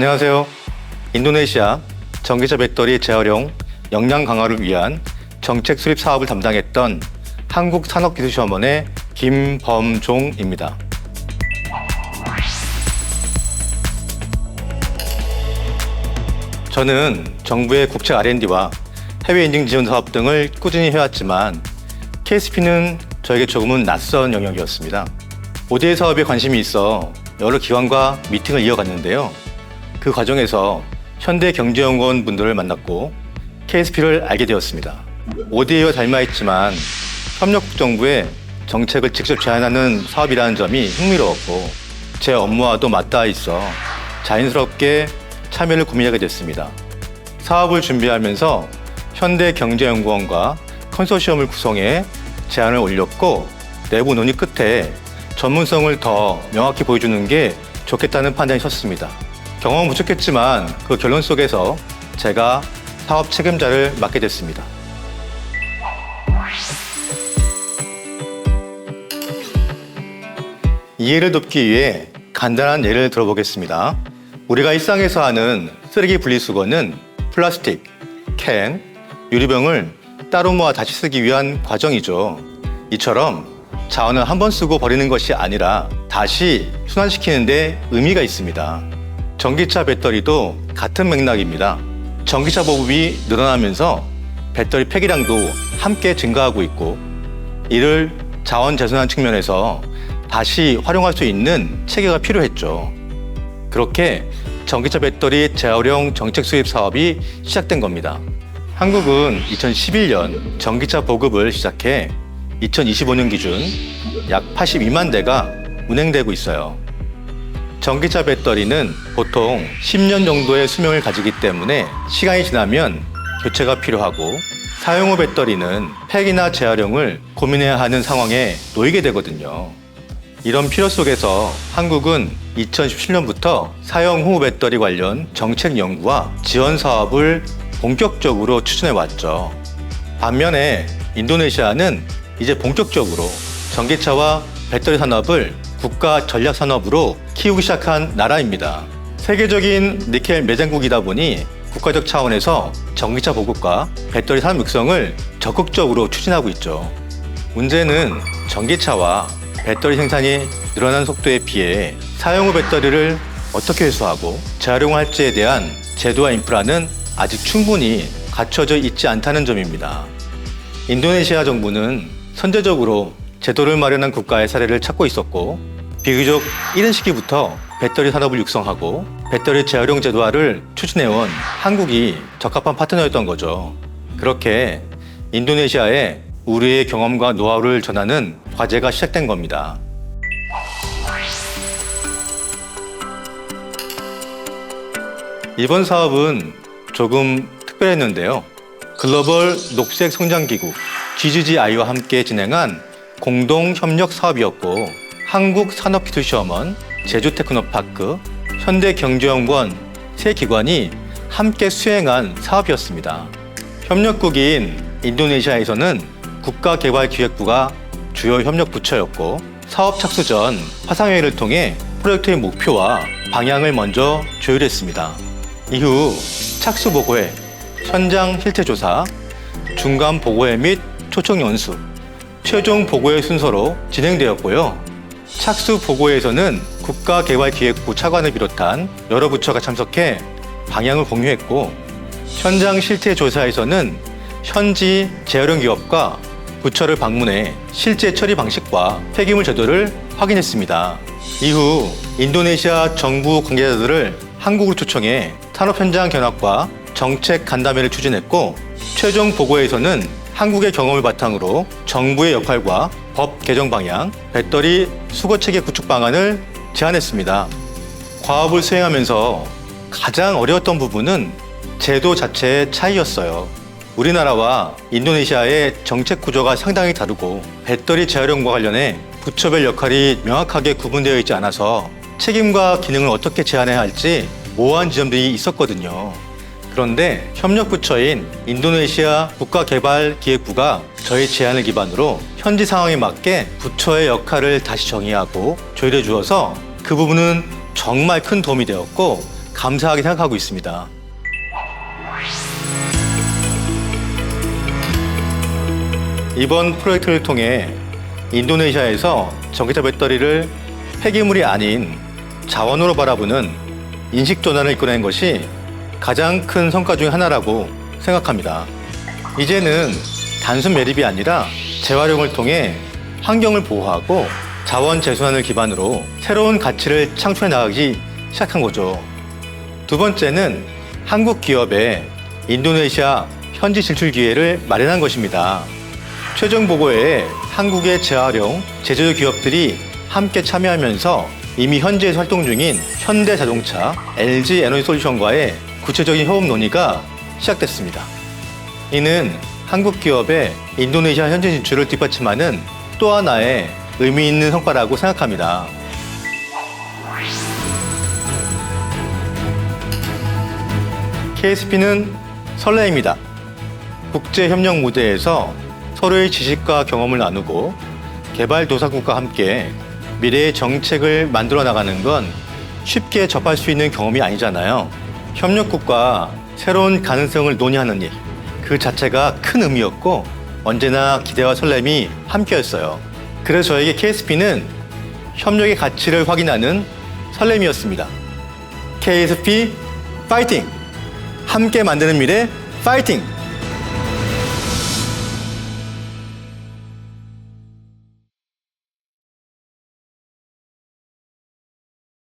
안녕하세요. 인도네시아 전기차 배터리 재활용 역량 강화를 위한 정책 수립 사업을 담당했던 한국산업기술시험원의 김범종입니다. 저는 정부의 국책 R&D와 해외 인증 지원 사업 등을 꾸준히 해왔지만 KSP는 저에게 조금은 낯선 영역이었습니다. ODA 사업에 관심이 있어 여러 기관과 미팅을 이어갔는데요. 그 과정에서 현대경제연구원 분들을 만났고 KSP를 알게 되었습니다. ODA와 닮아있지만 협력국정부의 정책을 직접 제안하는 사업이라는 점이 흥미로웠고 제 업무와도 맞닿아 있어 자연스럽게 참여를 고민하게 됐습니다. 사업을 준비하면서 현대경제연구원과 컨소시엄을 구성해 제안을 올렸고 내부 논의 끝에 전문성을 더 명확히 보여주는 게 좋겠다는 판단이 섰습니다. 경험은 부족했지만 그 결론 속에서 제가 사업 책임자를 맡게 됐습니다. 이해를 돕기 위해 간단한 예를 들어보겠습니다. 우리가 일상에서 하는 쓰레기 분리수거는 플라스틱, 캔, 유리병을 따로 모아 다시 쓰기 위한 과정이죠. 이처럼 자원을 한 번 쓰고 버리는 것이 아니라 다시 순환시키는 데 의미가 있습니다. 전기차 배터리도 같은 맥락입니다. 전기차 보급이 늘어나면서 배터리 폐기량도 함께 증가하고 있고 이를 자원 재순환 측면에서 다시 활용할 수 있는 체계가 필요했죠. 그렇게 전기차 배터리 재활용 정책 수입 사업이 시작된 겁니다. 한국은 2011년 전기차 보급을 시작해 2025년 기준 약 82만 대가 운행되고 있어요. 전기차 배터리는 보통 10년 정도의 수명을 가지기 때문에 시간이 지나면 교체가 필요하고 사용 후 배터리는 폐기나 재활용을 고민해야 하는 상황에 놓이게 되거든요. 이런 필요 속에서 한국은 2017년부터 사용 후 배터리 관련 정책 연구와 지원 사업을 본격적으로 추진해 왔죠. 반면에 인도네시아는 이제 본격적으로 전기차와 배터리 산업을 국가 전략 산업으로 키우기 시작한 나라입니다. 세계적인 니켈 매장국이다 보니 국가적 차원에서 전기차 보급과 배터리 산업 육성을 적극적으로 추진하고 있죠. 문제는 전기차와 배터리 생산이 늘어난 속도에 비해 사용 후 배터리를 어떻게 회수하고 재활용할지에 대한 제도와 인프라는 아직 충분히 갖춰져 있지 않다는 점입니다. 인도네시아 정부는 선제적으로 제도를 마련한 국가의 사례를 찾고 있었고 비교적 이른 시기부터 배터리 산업을 육성하고 배터리 재활용 제도화를 추진해온 한국이 적합한 파트너였던 거죠. 그렇게 인도네시아에 우리의 경험과 노하우를 전하는 과제가 시작된 겁니다. 이번 사업은 조금 특별했는데요. 글로벌 녹색 성장기구 GGGI와 함께 진행한 공동 협력 사업이었고 한국산업기술시험원, 제주테크노파크, 현대경제연구원 세 기관이 함께 수행한 사업이었습니다. 협력국인 인도네시아에서는 국가개발기획부가 주요 협력 부처였고 사업 착수 전 화상회의를 통해 프로젝트의 목표와 방향을 먼저 조율했습니다. 이후 착수 보고회, 현장 실태 조사, 중간 보고회 및 초청 연수, 최종 보고회 순서로 진행되었고요. 착수 보고회에서는 국가개발기획부 차관을 비롯한 여러 부처가 참석해 방향을 공유했고 현장 실태 조사에서는 현지 재활용 기업과 부처를 방문해 실제 처리 방식과 폐기물 제도를 확인했습니다. 이후 인도네시아 정부 관계자들을 한국으로 초청해 산업 현장 견학과 정책 간담회를 추진했고 최종 보고에서는 한국의 경험을 바탕으로 정부의 역할과 법 개정 방향, 배터리 수거 체계 구축 방안을 제안했습니다. 과업을 수행하면서 가장 어려웠던 부분은 제도 자체의 차이였어요. 우리나라와 인도네시아의 정책 구조가 상당히 다르고 배터리 재활용과 관련해 부처별 역할이 명확하게 구분되어 있지 않아서 책임과 기능을 어떻게 제한해야 할지 모호한 지점들이 있었거든요. 그런데 협력부처인 인도네시아 국가개발기획부가 저희 제안을 기반으로 현지 상황에 맞게 부처의 역할을 다시 정의하고 조율해 주어서 그 부분은 정말 큰 도움이 되었고 감사하게 생각하고 있습니다. 이번 프로젝트를 통해 인도네시아에서 전기차 배터리를 폐기물이 아닌 자원으로 바라보는 인식 전환을 이끌어낸 것이 가장 큰 성과 중 하나라고 생각합니다. 이제는 단순 매립이 아니라 재활용을 통해 환경을 보호하고 자원 재순환을 기반으로 새로운 가치를 창출해 나가기 시작한 거죠. 두 번째는 한국 기업의 인도네시아 현지 진출 기회를 마련한 것입니다. 최종 보고에 한국의 재활용, 제조업 기업들이 함께 참여하면서 이미 현지에서 활동 중인 현대자동차, LG에너지솔루션과의 구체적인 협업 논의가 시작됐습니다. 이는 한국 기업의 인도네시아 현지 진출을 뒷받침하는 또 하나의 의미 있는 성과라고 생각합니다. KSP는 설레입니다. 국제협력 무대에서 서로의 지식과 경험을 나누고 개발도상국과 함께 미래의 정책을 만들어 나가는 건 쉽게 접할 수 있는 경험이 아니잖아요. 협력국과 새로운 가능성을 논의하는 일, 그 자체가 큰 의미였고 언제나 기대와 설렘이 함께였어요. 그래서 저에게 KSP는 협력의 가치를 확인하는 설렘이었습니다. KSP 파이팅! 함께 만드는 미래 파이팅!